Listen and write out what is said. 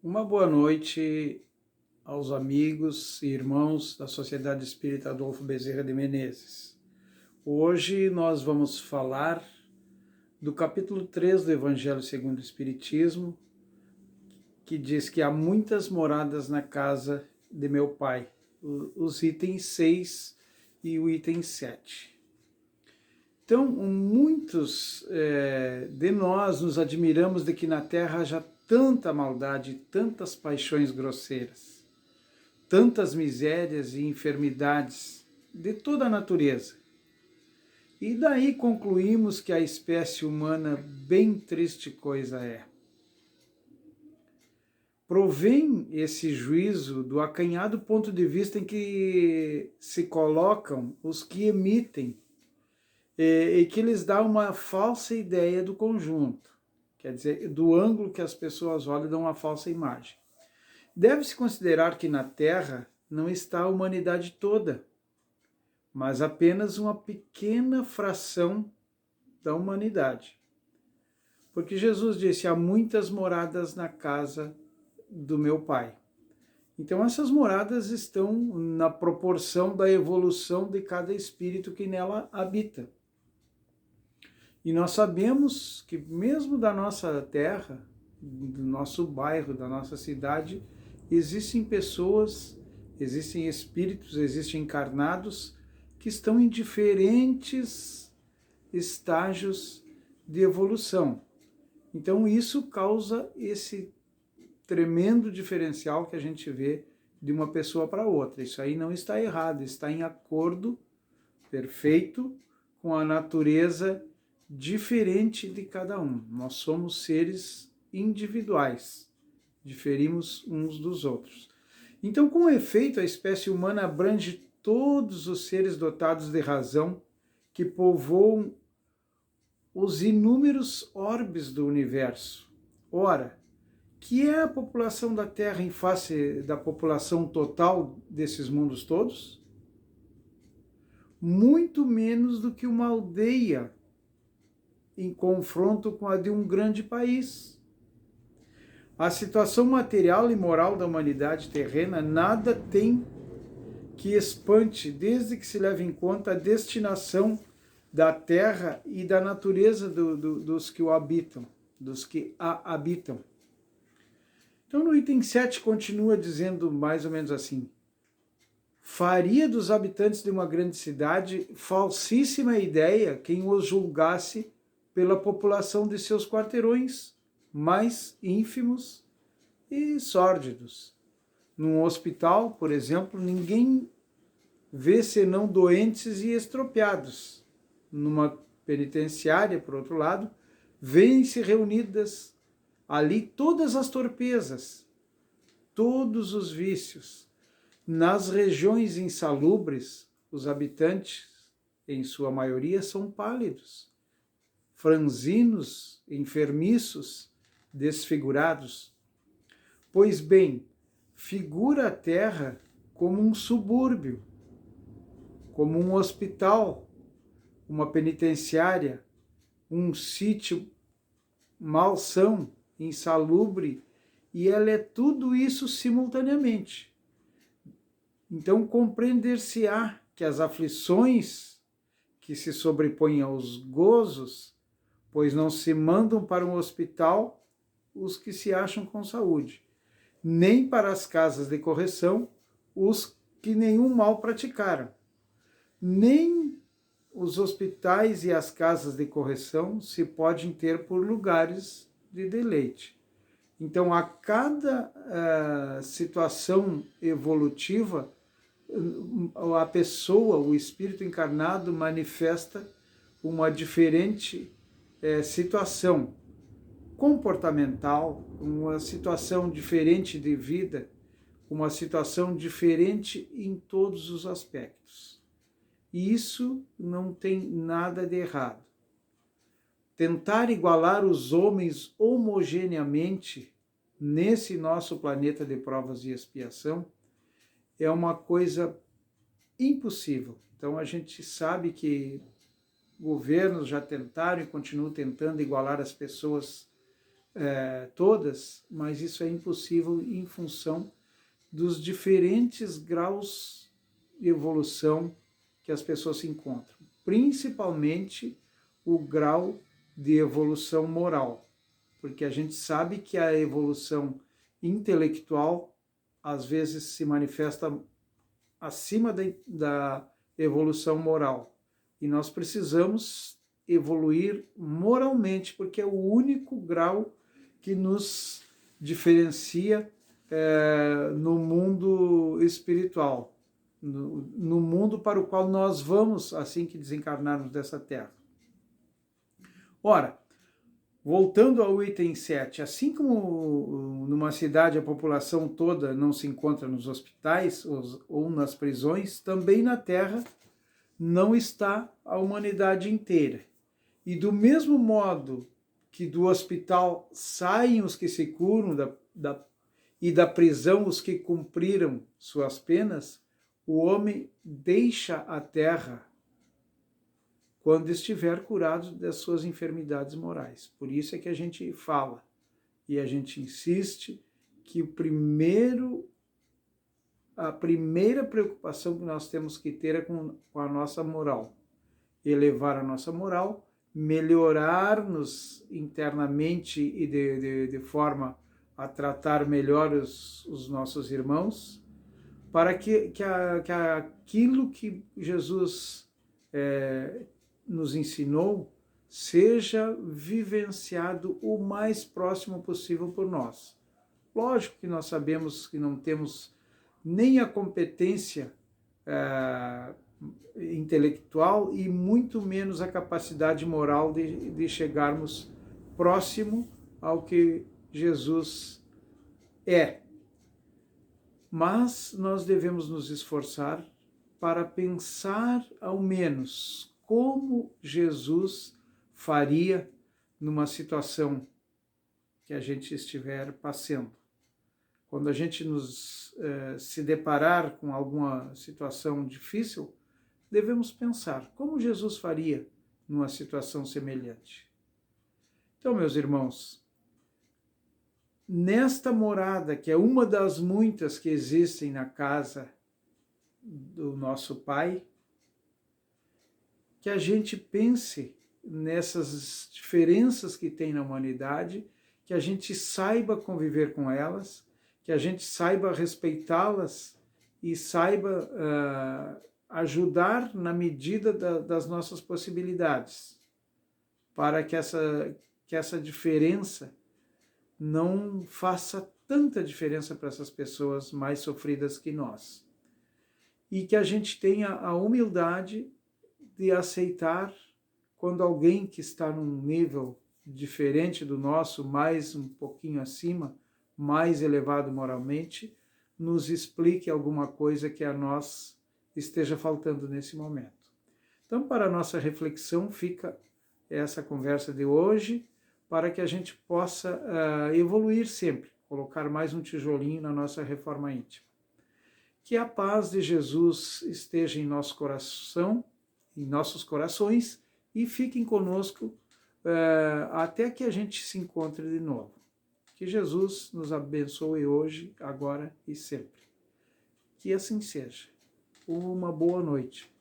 Uma boa noite aos amigos e irmãos da Sociedade Espírita Adolfo Bezerra de Menezes. Hoje nós vamos falar do capítulo 3 do Evangelho segundo o Espiritismo, que diz que há muitas moradas na casa de meu Pai, os itens 6 e o item 7. Então, muitos de nós nos admiramos de que na Terra haja tanta maldade, tantas paixões grosseiras, tantas misérias e enfermidades de toda a natureza. E daí concluímos que a espécie humana bem triste coisa é. Provém esse juízo do acanhado ponto de vista em que se colocam os que emitem e que lhes dá uma falsa ideia do conjunto. Quer dizer, do ângulo que as pessoas olham, dão uma falsa imagem. Deve-se considerar que na Terra não está a humanidade toda, mas apenas uma pequena fração da humanidade. Porque Jesus disse, há muitas moradas na casa do meu Pai. Então essas moradas estão na proporção da evolução de cada espírito que nela habita. E nós sabemos que mesmo da nossa terra, do nosso bairro, da nossa cidade, existem pessoas, existem espíritos, existem encarnados que estão em diferentes estágios de evolução. Então isso causa esse tremendo diferencial que a gente vê de uma pessoa para outra. Isso aí não está errado, está em acordo perfeito com a natureza diferente de cada um. Nós somos seres individuais, diferimos uns dos outros. Então, com efeito, a espécie humana abrange todos os seres dotados de razão que povoam os inúmeros orbes do universo. Ora, que é a população da Terra em face da população total desses mundos todos? Muito menos do que uma aldeia em confronto com a de um grande país. A situação material e moral da humanidade terrena nada tem que espante, desde que se leve em conta a destinação da terra e da natureza dos que o habitam, dos que a habitam. Então no item 7 continua dizendo mais ou menos assim: faria dos habitantes de uma grande cidade falsíssima ideia quem os julgasse pela população de seus quarteirões mais ínfimos e sórdidos. Num hospital, por exemplo, ninguém vê senão doentes e estropiados. Numa penitenciária, por outro lado, vêem-se reunidas ali todas as torpezas, todos os vícios. Nas regiões insalubres, os habitantes, em sua maioria, são pálidos, franzinos, enfermiços, desfigurados. Pois bem, figura a terra como um subúrbio, como um hospital, uma penitenciária, um sítio malsão, insalubre, e ela é tudo isso simultaneamente. Então compreender-se-á que as aflições que se sobrepõem aos gozos, pois não se mandam para um hospital os que se acham com saúde, nem para as casas de correção os que nenhum mal praticaram, nem os hospitais e as casas de correção se podem ter por lugares de deleite. Então, a cada situação evolutiva, a pessoa, o espírito encarnado, manifesta uma diferente situação comportamental, uma situação diferente de vida, uma situação diferente em todos os aspectos. E isso não tem nada de errado. Tentar igualar os homens homogeneamente nesse nosso planeta de provas e expiação é uma coisa impossível. Então a gente sabe que governos já tentaram e continuam tentando igualar as pessoas todas, mas isso é impossível em função dos diferentes graus de evolução que as pessoas se encontram, principalmente o grau de evolução moral, porque a gente sabe que a evolução intelectual às vezes se manifesta acima da evolução moral, e nós precisamos evoluir moralmente, porque é o único grau que nos diferencia no mundo espiritual, no mundo para o qual nós vamos assim que desencarnarmos dessa terra. Ora, voltando ao item 7, assim como numa cidade a população toda não se encontra nos hospitais ou nas prisões, também na Terra não está a humanidade inteira. E do mesmo modo que do hospital saem os que se curam e da prisão os que cumpriram suas penas, o homem deixa a terra quando estiver curado das suas enfermidades morais. Por isso é que a gente fala e a gente insiste que a primeira preocupação que nós temos que ter é com a nossa moral. Elevar a nossa moral, melhorar-nos internamente e de forma a tratar melhor os nossos irmãos, para que aquilo que Jesus nos ensinou seja vivenciado o mais próximo possível por nós. Lógico que nós sabemos que não temos nem a competência intelectual e muito menos a capacidade moral de chegarmos próximo ao que Jesus é. Mas nós devemos nos esforçar para pensar ao menos como Jesus faria numa situação que a gente estiver passando. Quando a gente se deparar com alguma situação difícil, devemos pensar como Jesus faria numa situação semelhante. Então, meus irmãos, nesta morada, que é uma das muitas que existem na casa do nosso Pai, que a gente pense nessas diferenças que tem na humanidade, que a gente saiba conviver com elas, que a gente saiba respeitá-las e saiba ajudar na medida das nossas possibilidades, para que essa diferença não faça tanta diferença para essas pessoas mais sofridas que nós. E que a gente tenha a humildade de aceitar quando alguém que está num nível diferente do nosso, mais um pouquinho acima, mais elevado moralmente, nos explique alguma coisa que a nós esteja faltando nesse momento. Então, para a nossa reflexão, fica essa conversa de hoje, para que a gente possa evoluir sempre, colocar mais um tijolinho na nossa reforma íntima. Que a paz de Jesus esteja em nosso coração, em nossos corações, e fiquem conosco até que a gente se encontre de novo. Que Jesus nos abençoe hoje, agora e sempre. Que assim seja. Uma boa noite.